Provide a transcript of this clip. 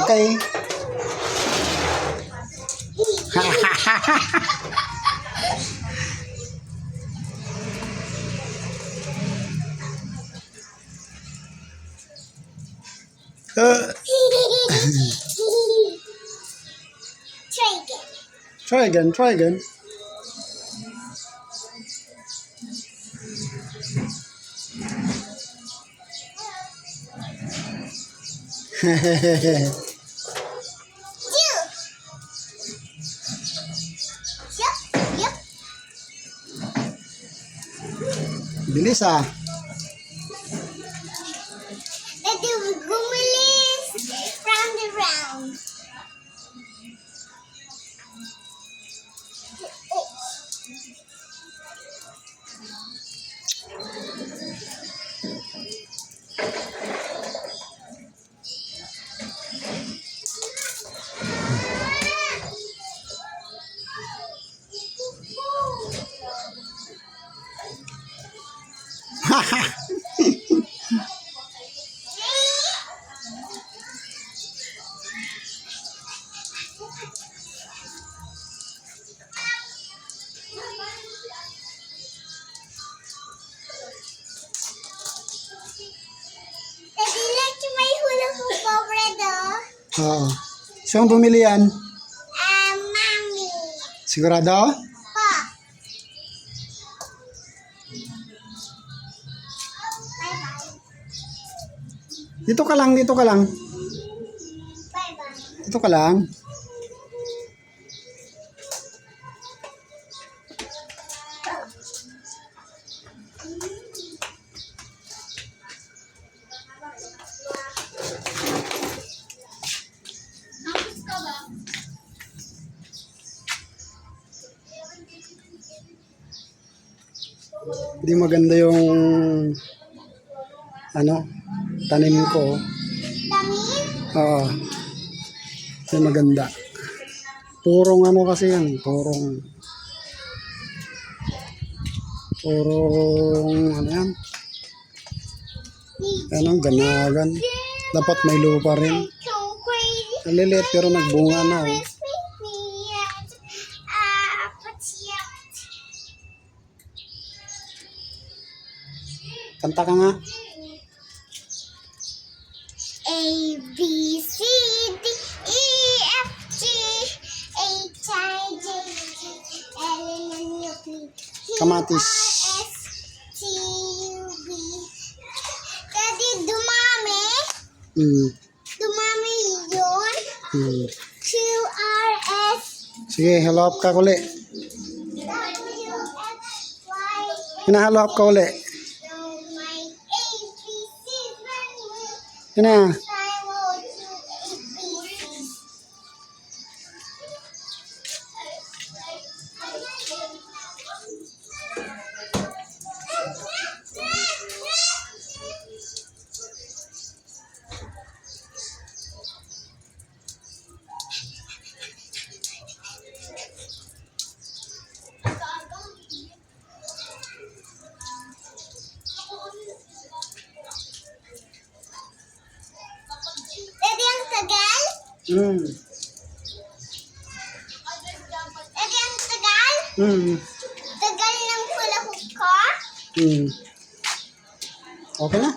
Okay. Try again. Try again. Two. Yep. Bilis ah. Let the gumilis round and round. Daddy, let's may hula hoop over there. Oo. Saan bumili yan? Mommy. Sigurado? Pa. Bye-bye. Dito ka lang, dito ka lang. Bye-bye. Dito ka lang. Hindi maganda yung tanim ko. Damin? Oo. Hindi maganda. Purong kasi yan. Purong yan. Ganagan. Dapat may lupa rin. So crazy. Maliliit pero nagbunga na. Oh. Kanta ka nga. A, B, C, D, E, F, G, H, I, J, K, L, M, N, O, P, Q, R, Kamatis. S, T, U, V. Daddy, dumami? Dumami yun? Q, R, S, Sige, hello up ka uli. W, X, Y, Hinahalo up ka uli. my A, B, C, Yun na. Daddy, ang tagal? Daddy, ang tagal? Tagal ng hula hoop ko? Okay na.